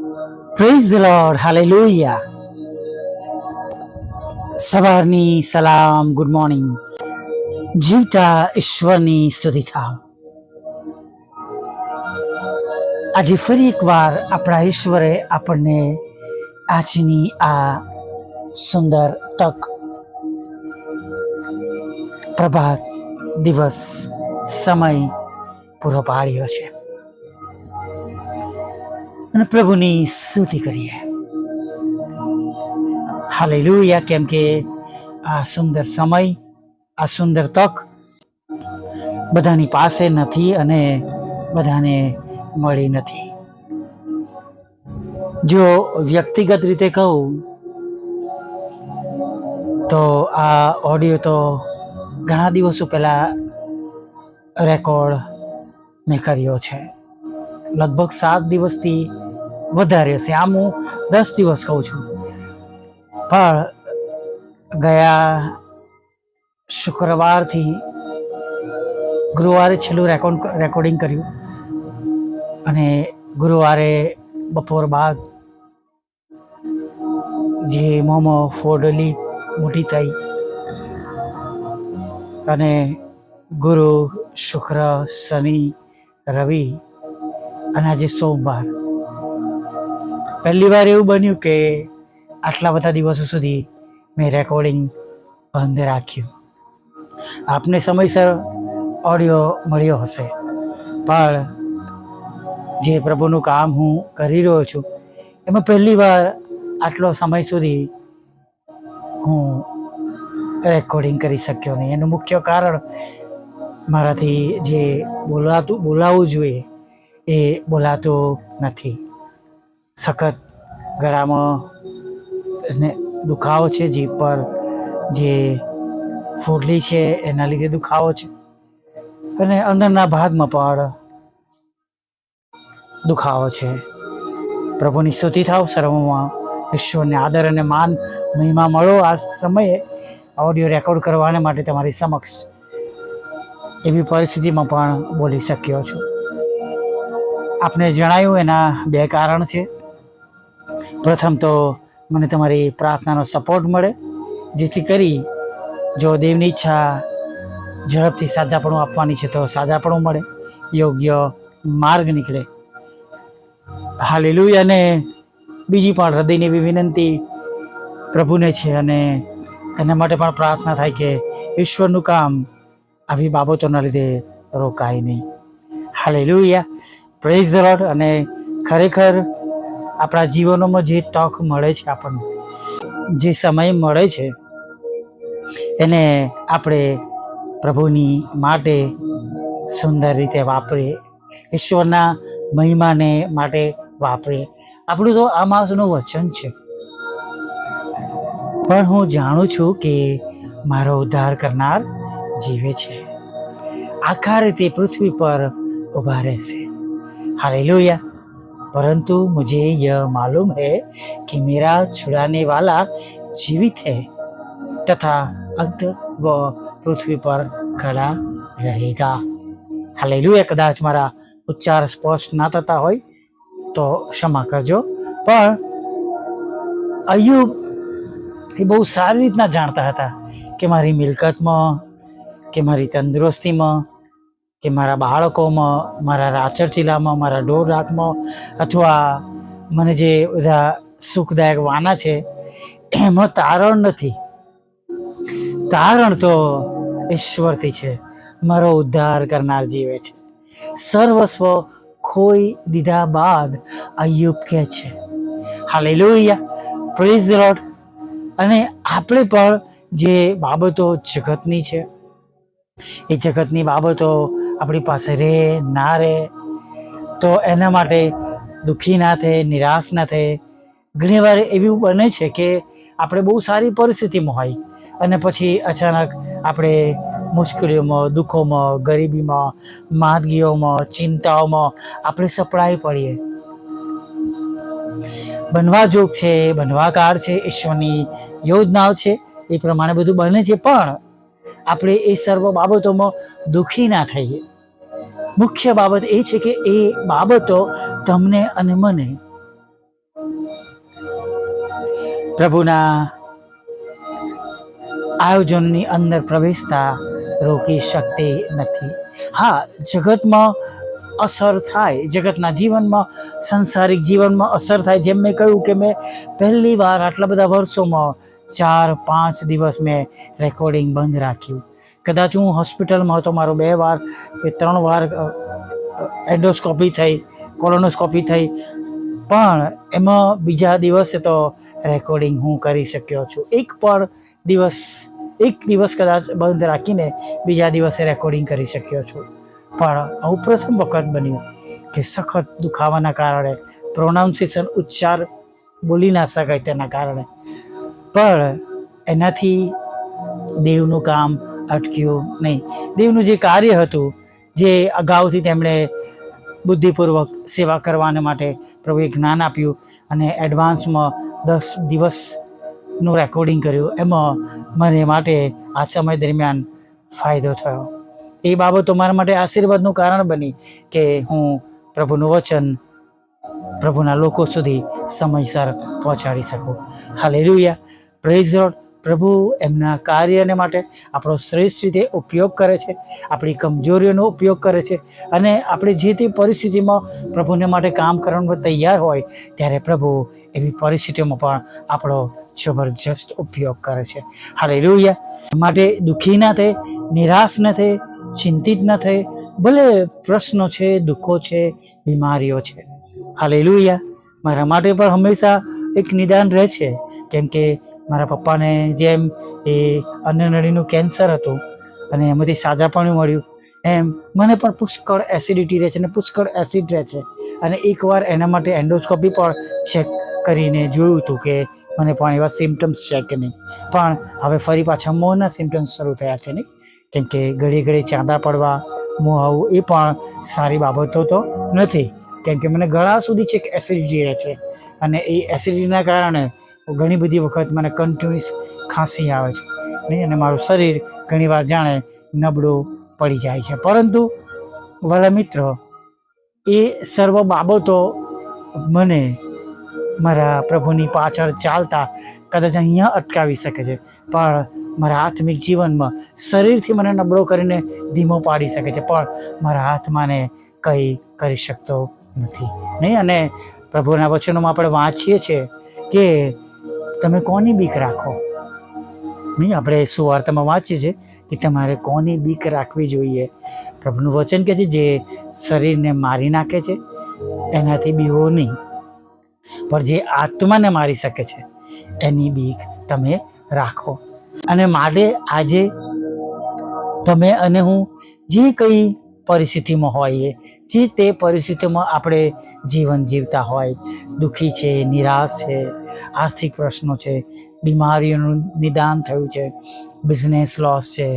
Praise the lord, hallelujah. સવારની સલામ, good morning. જીવતા ઈશ્વરની સ્તુતિ થાવ. આજે ફરી એકવાર આપણા ઈશ્વરે આપણને આજની આ સુંદર તક, પ્રભાત, દિવસ, સમય પૂરો પાડ્યો છે અને પ્રભુની સ્તુતિ કરીએ. હાલેલુયા. કેમ કે આ સુંદર સમય, આ સુંદર તક બધાની પાસે નથી અને બધાને મળી નથી. જો વ્યક્તિગત રીતે કહું તો આ ઓડિયો તો ઘણા દિવસો પહેલા રેકોર્ડ મેં કર્યો છે. લગભગ 7 દિવસથી વધારે હશે. આમ હું 10 દિવસ કહું છું, પણ ગયા શુક્રવારથી ગુરુવારે છેલ્લું રેકોર્ડિંગ કર્યું અને ગુરુવારે બપોર બાદ જે મોંમાં ફોડલી મોટી થઈ અને ગુરુ, શુક્ર, શનિ, રવિ અને આજે સોમવાર, પહેલી વાર એવું બન્યું કે આટલા બધા દિવસો સુધી મેં રેકોર્ડિંગ બંધ રાખ્યું. આપને સમયસર ઓડિયો મળ્યો હશે, પણ જે પ્રભુનું કામ હું કરી રહ્યો છું એમાં પહેલી વાર આટલો સમય સુધી હું રેકોર્ડિંગ કરી શક્યો નહીં. એનું મુખ્ય કારણ મારાથી જે બોલાવવું જોઈએ એ બોલાતું નથી. સખત ગળામાં દુખાવો છે, જીભ પર જે ફૂડલી છે એના લીધે દુખાવો છે અને અંદરના ભાગમાં પણ દુખાવો છે. પ્રભુની સ્તુતિ થાવ. સર્વમાં ઈશ્વરને આદર અને માન, મહિમા મળો. આ સમયે ઓડિયો રેકોર્ડ કરવાને માટે તમારી સમક્ષ એવી પરિસ્થિતિમાં પણ બોલી શક્યો છું. આપને જણાયું એના 2 કારણ છે. પ્રથમ તો મને તમારી પ્રાર્થનાનો સપોર્ટ મળે, જેથી કરી જો દેવની ઈચ્છા ઝડપથી સાજાપણું આપવાની છે તો સાજાપણું મળે, યોગ્ય માર્ગ નીકળે. હાલેલુયા. અને બીજી પણ હૃદયની એવી વિનંતી પ્રભુને છે અને એના માટે પણ પ્રાર્થના થાય કે ઈશ્વરનું કામ આવી બાબતોના લીધે રોકાય નહીં. હાલેલુયા. Praise the lord. અને ખરેખર આપણા જીવનોમાં જે તક મળે છે, આપણને જે સમય મળે છે, એને આપણે પ્રભુની માટે સુંદર રીતે વાપરીએ, ઈશ્વરના મહિમાને માટે વાપરીએ. આપણું તો આ માસનું વચન છે, પણ હું જાણું છું કે મારો ઉદ્ધાર કરનાર જીવે છે, આખા રીતે પૃથ્વી પર ઊભા રહેશે. हालेलुया. परंतु मुझे यह मालूम है कि मेरा छुड़ाने वाला जीवित है तथा अंत व पृथ्वी पर खड़ा रहेगा. हालेलुया. कदाच मारा उच्चार स्पष्ट ना थता होय तो क्षमा करजो, પણ અયુબ એ બહુ સારી રીતના જાણતા હતા કે મારી મિલકતમાં, કે મારી તંદુરસ્તીમાં, કે મારા બાળકોમાં, મારા રાચરચીલામાં, મારા ઢોર રાખમાં, અથવા મને જે બધા સુખદાયક વાના છે એમાં તારણ નથી. તારણ તો ઈશ્વરથી છે. મારો ઉદ્ધાર કરનાર જીવે છે. સર્વસ્વ ખોઈ દીધા બાદ અયુબ કહે છે હાલેલુયા. Praise the lord. અને આપણે પણ જે બાબતો જગતની છે, એ જગતની બાબતો આપણી પાસે રહે ના રહે તો એના માટે દુઃખી ના થાય, નિરાશ ના થાય. ઘણીવાર એવું બને છે કે આપણે બહુ સારી પરિસ્થિતિમાં હોય અને પછી અચાનક આપણે મુશ્કેલીઓમાં, દુઃખોમાં, ગરીબીમાં, માંદગીઓમાં, ચિંતાઓમાં આપણે સપડાઈ પડીએ. બનવા જોગ છે, બનવા કાળ છે, ઈશ્વરની યોજનાઓ છે, એ પ્રમાણે બધું બને છે, પણ આપણે એ સર્વ બાબતોમાં દુઃખી ના થઈએ. મુખ્ય બાબત એ છે કે એ બાબતો તમને અને મને પ્રભુના આયોજનની અંદર પ્રવેશતા રોકી શકતી નથી. હા, જગતમાં અસર થાય, જગતના જીવનમાં, સંસારિક જીવનમાં અસર થાય. જેમ મેં કહ્યું કે મેં પહેલી વાર આટલા બધા વર્ષોમાં 4-5 દિવસ મેં રેકોર્ડિંગ બંધ રાખ્યું. કદાચ હું હોસ્પિટલમાં હતો, મારો 2 વાર કે 3 વાર એન્ડોસ્કોપી થઈ, કોલોનોસ્કોપી થઈ, પણ એમાં બીજા દિવસે તો રેકોર્ડિંગ હું કરી શક્યો છું. એક દિવસ કદાચ બંધ રાખીને બીજા દિવસે રેકોર્ડિંગ કરી શક્યો છું. પણ આવું પ્રથમ વખત બન્યું કે સખત દુખાવાના કારણે, પ્રોનાઉન્સિએશન ઉચ્ચાર બોલી ના શકાય તેના કારણે, પણ એનાથી દેવનું કામ અટક્યું નહીં. દેવનું જે કાર્ય હતું, જે અગાઉથી તેમણે બુદ્ધિપૂર્વક સેવા કરવાને માટે પ્રભુએ જ્ઞાન આપ્યું અને એડવાન્સમાં 10 દિવસનું રેકોર્ડિંગ કર્યું, એમાં મને માટે આ સમય દરમિયાન ફાયદો થયો. એ બાબતો મારા માટે આશીર્વાદનું કારણ બની કે હું પ્રભુનું વચન પ્રભુના લોકો સુધી સમયસર પહોંચાડી શકું. Hallelujah, praise lord. પ્રભુ એમના કાર્યને માટે આપણો શ્રેષ્ઠ રીતે ઉપયોગ કરે છે, આપણી કમજોરીઓનો ઉપયોગ કરે છે, અને આપણે જે તે પરિસ્થિતિમાં પ્રભુને માટે કામ કરવા તૈયાર હોય ત્યારે પ્રભુ એવી પરિસ્થિતિઓમાં પણ આપણો જબરજસ્ત ઉપયોગ કરે છે. હાલેલુયા. માટે દુઃખી ના થઈ, નિરાશ ન થઈ, ચિંતિત ન થઈ. ભલે પ્રશ્નો છે, દુઃખો છે, બીમારીઓ છે. હાલેલુયા. મારા માટે પણ હંમેશા એક નિદાન રહે છે, કેમ કે મારા પપ્પાને જેમ એ અન્નનળીનું કેન્સર હતું અને એમાંથી સાજાપણું મળ્યું, એમ મને પણ પુષ્કળ એસિડિટી રહે છે અને પુષ્કળ એસિડ રહે છે. અને એકવાર એના માટે એન્ડોસ્કોપી પણ ચેક કરીને જોયું હતું કે મને પણ એવા સિમ્ટમ્સ છે કે નહીં. પણ હવે ફરી પાછા મોંના સિમ્ટમ્સ શરૂ થયા છે નહીં, કેમ કે ઘડી ઘડી ચાંદા પડવા, મોં આવવું એ પણ સારી બાબતો તો નથી, કેમ કે મને ગળા સુધી છેક એસિડિટી રહે છે અને એ એસિડિટીના કારણે ઘણી બધી વખત મને કન્ટિન્યુઅસ ખાંસી આવે છે નહીં, અને મારું શરીર ઘણીવાર જાણે નબળું પડી જાય છે. પરંતુ વાલા મિત્રો, એ સર્વ બાબતો મને મારા પ્રભુની પાછળ ચાલતા કદાચ અહીંયા અટકાવી શકે છે, પણ મારા આત્મિક જીવનમાં શરીરથી મને નબળો કરીને ધીમો પાડી શકે છે, પણ મારા આત્માને કંઈ કરી શકતો નથી નહીં. અને પ્રભુના વચનોમાં આપણે વાંચીએ છીએ કે તમે કોની બીક રાખો નહીં. આપણે સુવાર્તામાં વાંચીએ છીએ કે તમારે કોની બીક રાખવી જોઈએ. પ્રભુનું વચન કહે છે, જે શરીરને મારી નાખે છે એનાથી બીવો નહીં, પણ જે આત્માને મારી શકે છે એની બીક તમે રાખો. અને માટે આજે તમે અને હું જે કંઈ પરિસ્થિતિમાં હોઈએ, જે તે પરિસ્થિતિમાં આપણે જીવન જીવતા હોય, દુઃખી છે, નિરાશ છે, આર્થિક પ્રશ્નો છે, બીમારીઓનું નિદાન થયું છે, બિઝનેસ લોસ છે,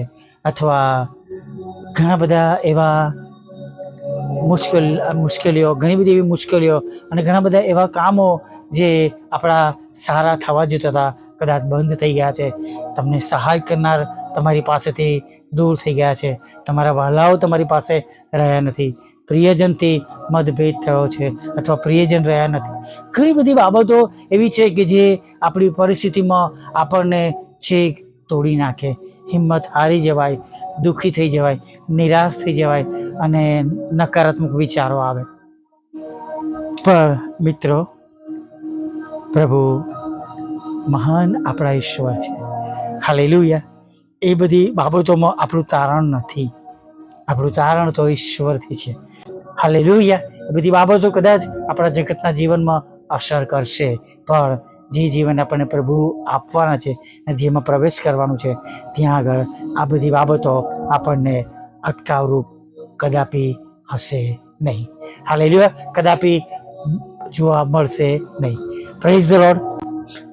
અથવા ઘણા બધા એવા મુશ્કેલીઓ, ઘણી બધી એવી મુશ્કેલીઓ અને ઘણા બધા એવા કામો જે આપણા સારા થવા જોતા હતા કદાચ બંધ થઈ ગયા છે. તમને સહાય કરનાર તમારી પાસેથી દૂર થઈ ગયા છે, તમારા વહાલાઓ તમારી પાસે રહ્યા નથી, પ્રિયજનથી મતભેદ થયો છે અથવા પ્રિયજન રહ્યા નથી. ઘણી બધી બાબતો એવી છે કે જે આપણી પરિસ્થિતિમાં આપણને છેક તોડી નાખે, હિંમત હારી જવાય, દુઃખી થઈ જવાય, નિરાશ થઈ જવાય અને નકારાત્મક વિચારો આવે. પણ મિત્રો, પ્રભુ મહાન આપણા ઈશ્વર છે. હાલેલુયા. એ બધી બાબતોમાં આપણું તારણ નથી, આપણું તારણ તો ઈશ્વરથી છે. હાલેલુયા. એ બધી બાબતો કદાચ આપણા જગતના જીવનમાં અસર કરશે, પણ જે જીવન આપણને પ્રભુ આપવાના છે અને જેમાં પ્રવેશ કરવાનું છે ત્યાં આગળ આ બધી બાબતો આપણને અટકાવરૂપ કદાપી હશે નહીં. હાલેલુયા. કદાપી જોવા મળશે નહીં. Praise the lord.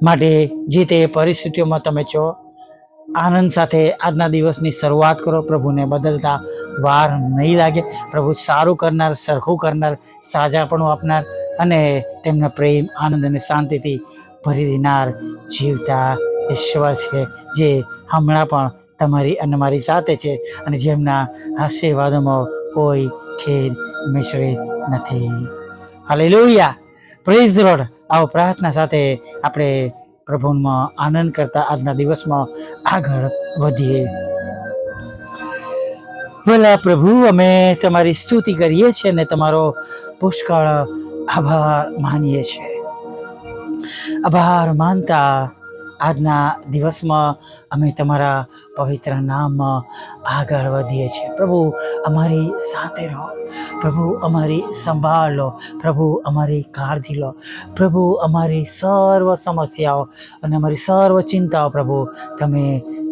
માટે જે તે પરિસ્થિતિઓમાં તમે છો, આનંદ સાથે આજના દિવસની શરૂઆત કરો. પ્રભુને બદલતા વાર નહીં લાગે. પ્રભુ સારું કરનાર, સરખું કરનાર, સાજાપણું આપનાર અને તેમના પ્રેમ, આનંદ અને શાંતિથી ભરી દેનાર જીવતા ઈશ્વર છે, જે હમણાં પણ તમારી અને મારી સાથે છે અને જેમના આશીર્વાદોમાં કોઈ ખેદ મિશ્રિત નથી. હાલેલુયા. Praise the lord. આવો પ્રાર્થના સાથે આપણે પ્રભુમાં આનંદ કરતા આજના દિવસમાં આગળ વધીએ. ભલા પ્રભુ, અમે તમારી સ્તુતિ કરીએ છીએ અને તમારો પુષ્કળ આભાર માનીએ છીએ. આભાર માનતા આજના દિવસમાં અમે તમારા પવિત્ર નામમાં આગળ વધીએ છીએ. પ્રભુ, અમારી સાથે રહો. પ્રભુ, અમારી સંભાળ લો. પ્રભુ, અમારી કાળજી લો. પ્રભુ, અમારી સર્વ સમસ્યાઓ અને અમારી સર્વ ચિંતાઓ પ્રભુ તમે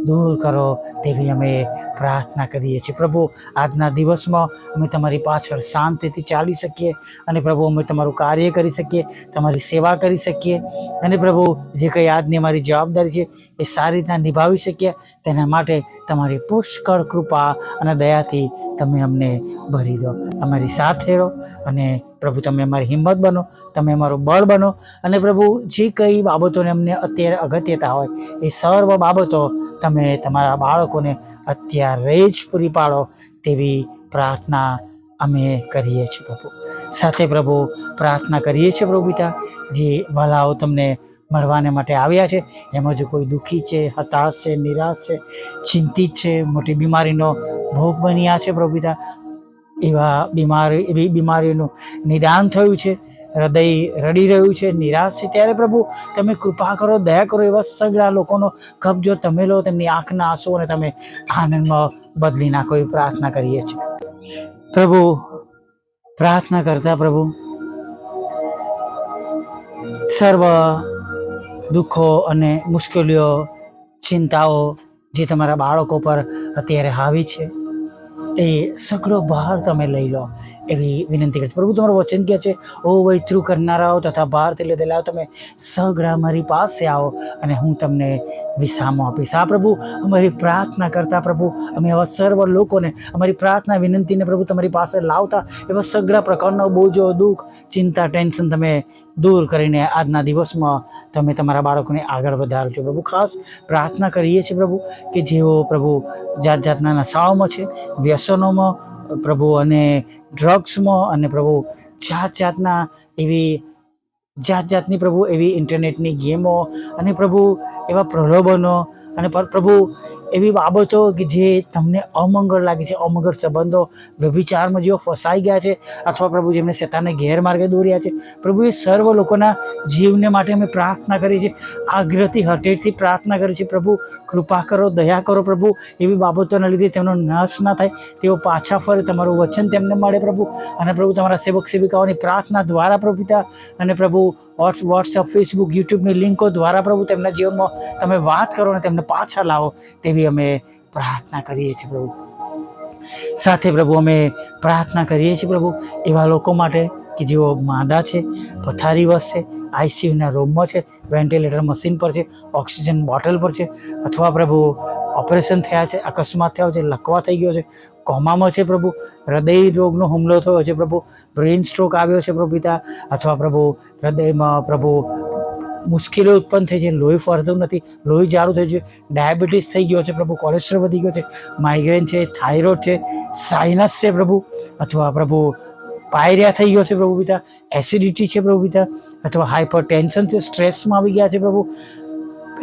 દૂર કરો તેવી અમે પ્રાર્થના કરીએ છીએ. પ્રભુ, આજના દિવસમાં અમે તમારી પાછળ શાંતિથી ચાલી શકીએ અને પ્રભુ અમે તમારું કાર્ય કરી શકીએ, તમારી સેવા કરી શકીએ અને પ્રભુ જે કંઈ આજની અમારી જવાબદારી છે એ સારી રીતના નિભાવી શકીએ. તેના માટે તમારી પુષ્કળ કૃપા અને દયાથી તમે અમને ભરી દો. અમારી સાથે રહો અને પ્રભુ તમે અમારી હિંમત બનો, તમે અમારું બળ બનો અને પ્રભુ જે કંઈ બાબતોને અમને અત્યારે અગત્યતા હોય એ સર્વ બાબતો તમે તમારા બાળકોને અત્યારે જ પૂરી પાડો તેવી પ્રાર્થના અમે કરીએ છીએ. પ્રભુ સાથે પ્રભુ પ્રાર્થના કરીએ છીએ પ્રભુ પિતા, જે ભલાઓ તમને મળવાને માટે આવ્યા છે એમાં જો કોઈ દુઃખી છે, હતાશ છે, નિરાશ છે, ચિંતિત છે, મોટી બીમારીનો ભોગ બન્યા છે પ્રભુ પિતા, એવી બીમારીનું નિદાન થયું છે, હૃદય રડી રહ્યું છે, નિરાશ છે, ત્યારે પ્રભુ તમે કૃપા કરો, દયા કરો. એવા સગળા લોકોનો કબજો તમે લો, તેમની આંખના આંસુ અને તમે આનંદમાં બદલી નાખો એવી પ્રાર્થના કરીએ છીએ. પ્રભુ પ્રાર્થના કરતા પ્રભુ સર્વ દુઃખો અને મુશ્કેલીઓ, ચિંતાઓ જે તમારા બાળકો પર અત્યારે હાવી છે એ સગળો ભાર તમે લઈ લો એવી વિનંતી કરી. પ્રભુ તમારું વચન કહે છે, ઓ વૈથરું કરનારાઓ તથા ભારથી લીધેલા તમે સગળા મારી પાસે આવો અને હું તમને વિસામો આપીશ. આ પ્રભુ અમારી પ્રાર્થના કરતા પ્રભુ અમે એવા સર્વ લોકોને અમારી પ્રાર્થના વિનંતીને પ્રભુ તમારી પાસે લાવતા એવા સગળા પ્રકારનો બોજો, દુઃખ, ચિંતા, ટેન્શન તમે દૂર કરીને આજના દિવસમાં તમે તમારા બાળકોને આગળ વધારજો. પ્રભુ ખાસ પ્રાર્થના કરીએ છીએ પ્રભુ કે જેઓ પ્રભુ જાત જાતના નશાઓમાં છે, વ્યસનોમાં પ્રભુ અને ડ્રગ્સમાં અને પ્રભુ જાત જાતની પ્રભુ એવી ઇન્ટરનેટની ગેમો અને પ્રભુ એવા પ્રલોભનો અને પ્રભુ એવી બાબતો કે જે તમને અમંગળ લાગે છે, અમંગળ સંબંધો, વ્યભિચારમાં જેઓ ફસાઈ ગયા છે અથવા પ્રભુ જેમને શેતાનને ગેરમાર્ગે દોર્યા છે, પ્રભુ એ સર્વ લોકોના જીવને માટે અમે પ્રાર્થના કરીએ છીએ. આગ્રહથી હટેરથી પ્રાર્થના કરીએ છીએ. પ્રભુ કૃપા કરો, દયા કરો. પ્રભુ એવી બાબતોના લીધે તેમનો નાશ ના થાય, તેઓ પાછા ફરે, તમારું વચન તેમને મળે પ્રભુ. અને પ્રભુ તમારા સેવક સેવિકાઓની પ્રાર્થના દ્વારા પ્રભુ પિતા અને પ્રભુ વોટ્સઅપ, ફેસબુક, યુટ્યુબની લિંકો દ્વારા પ્રભુ તેમના જીવનમાં તમે વાત કરો અને તેમને પાછા લાવો તેવી અમે પ્રાર્થના કરીએ છીએ પ્રભુ. સાથે પ્રભુ અમે પ્રાર્થના કરીએ છીએ પ્રભુ એવા લોકો માટે કે જેઓ માંદા છે, પથારીવશ છે, આઈસીયુના રૂમમાં છે, વેન્ટિલેટર મશીન પર છે, ઓક્સિજન બોટલ પર છે, અથવા પ્રભુ ઓપરેશન થયા છે, અકસ્માત થયો છે, લકવા થઈ ગયો છે, કોમામાં છે પ્રભુ, હૃદય રોગનો હુમલો થયો છે પ્રભુ, બ્રેઇન સ્ટ્રોક આવ્યો છે પ્રભુ પિતા, અથવા પ્રભુ હૃદયમાં પ્રભુ મુશ્કેલીઓ ઉત્પન્ન થઈ છે, લોહી ફરતું નથી, લોહી જાડું થયું છે, ડાયાબિટીસ થઈ ગયો છે પ્રભુ, કોલેસ્ટ્રોલ વધી ગયો છે, માઇગ્રેન છે, થાઇરોઇડ છે, સાઇનસ છે પ્રભુ, અથવા પ્રભુ પાયરિયા થઈ ગયો છે પ્રભુ પિતા, એસિડિટી છે પ્રભુ પિતા, અથવા હાઇપર ટેન્શન છે, સ્ટ્રેસમાં આવી ગયા છે પ્રભુ,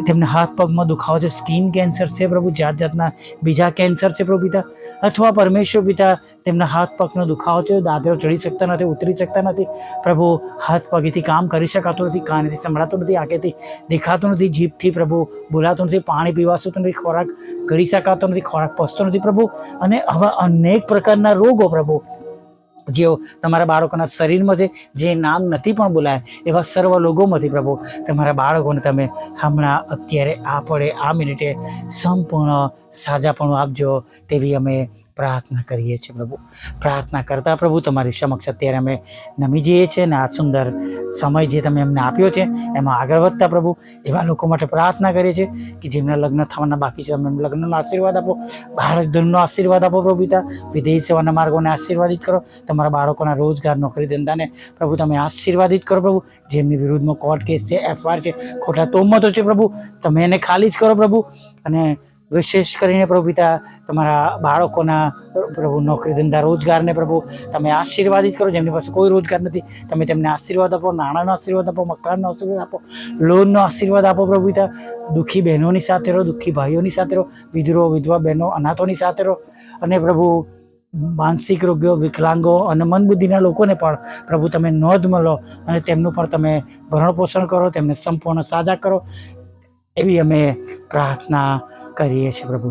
તેમને હાથ પગમાં દુખાવો છે, સ્કિન કેન્સર છે પ્રભુ, જાત જાતના બીજા કેન્સર છે પ્રભુ પિતા, અથવા પરમેશ્વર પિતા તેમના હાથ પગનો દુખાવો છે, દાદરો ચડી શકતા નથી, ઉતરી શકતા નથી પ્રભુ, હાથ પગેથી કામ કરી શકાતું નથી, કાનેથી સંભળાતું નથી, આંખેથી દેખાતું નથી, જીભથી પ્રભુ બોલાતું નથી, પાણી પીવાતું નથી, ખોરાક ગળી શકાતો નથી, ખોરાક પચતો નથી પ્રભુ, અને આવા અનેક પ્રકારના રોગો પ્રભુ જેઓ તમારા બાળકોના શરીરમાં છે, જે નામ નથી પણ બોલાય એવા સર્વ લોકોમાંથી પ્રભુ તમારા બાળકોને તમે હમણાં અત્યારે આ મિનિટે સંપૂર્ણ સાજાપણું આપજો તેવી અમે પ્રાર્થના કરીએ છીએ પ્રભુ. પ્રાર્થના કરતા પ્રભુ તમારી સમક્ષ અત્યારે અમે નમી જઈએ છીએ અને આ સુંદર સમય જે તમે અમને આપ્યો છે એમાં આગળ વધતા પ્રભુ એવા લોકો માટે પ્રાર્થના કરીએ છીએ કે જેમના લગ્ન થવાના બાકી છે, તમે લગ્નનો આશીર્વાદ આપો, બાળક ધનનો આશીર્વાદ આપો પ્રભુ પિતા, વિદેશ સેવાના માર્ગોને આશીર્વાદિત કરો, તમારા બાળકોના રોજગાર, નોકરી, ધંધાને પ્રભુ તમે આશીર્વાદિત કરો પ્રભુ. જેમની વિરુદ્ધમાં કોર્ટ કેસ છે, FIR છે, ખોટા તોહમતો છે પ્રભુ, તમે એને ખાલી જ કરો પ્રભુ. અને વિશેષ કરીને પ્રભુ પિતા તમારા બાળકોના પ્રભુ નોકરી ધંધા રોજગારને પ્રભુ તમે આશીર્વાદિત કરો. જેમની પાસે કોઈ રોજગાર નથી તમે તેમને આશીર્વાદ આપો, નાણાંનો આશીર્વાદ આપો, મકાનનો આશીર્વાદ આપો, લોનનો આશીર્વાદ આપો. પ્રભુ પિતા દુઃખી બહેનોની સાથે રહો, દુઃખી ભાઈઓની સાથે રહો, વિધવા બહેનો અનાથોની સાથે રહો. અને પ્રભુ માનસિક રોગીઓ, વિકલાંગો અને મંદબુદ્ધિના લોકોને પણ પ્રભુ તમે નોંધ મળો અને તેમનું પણ તમે ભરણ પોષણ કરો, તેમને સંપૂર્ણ સાજા કરો, એવી અમે પ્રાર્થના કરીએ છીએ. પ્રભુ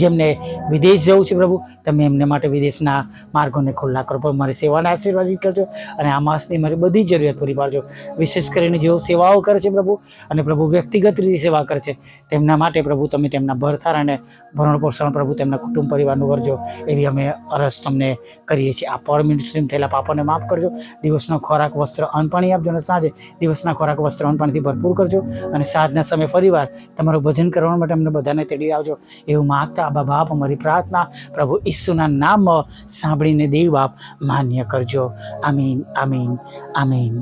જેમને વિદેશ જવું છે પ્રભુ તમે એમને માટે વિદેશના માર્ગોને ખુલ્લા કરો. પ્રભુ મારી સેવાને આશીર્વાદિત કરજો અને આ માસની મારી બધી જરૂરિયાત પૂરી પાડજો. વિશેષ કરીને જેઓ સેવાઓ કરે છે પ્રભુ અને પ્રભુ વ્યક્તિગત રીતે સેવા કરે છે તેમના માટે પ્રભુ તમે તેમના ભરથાર અને ભરણ પોષણ પ્રભુ તેમના કુટુંબ પરિવારનું કરજો, એવી અમે અરજ તમને કરીએ છીએ. આ પર મિનિસ્ટ્રીમ થયેલા પાપોને માફ કરજો. દિવસનો ખોરાક, વસ્ત્ર, અન્ન પાણી આપજો અને સાંજે દિવસના ખોરાક, વસ્ત્ર, અન્ન પાણીથી ભરપૂર કરજો. અને સાંજના સમયે ફરીવાર તમારું ભજન કરવા માટે અમને બધાને તેડી આવજો. એવું માગતા આબા બાપ અમારી પ્રાર્થના પ્રભુ ઈસુના નામ સાંભળીને દેવ બાપ માન્ય કરજો. આમીન, આમીન, આમીન.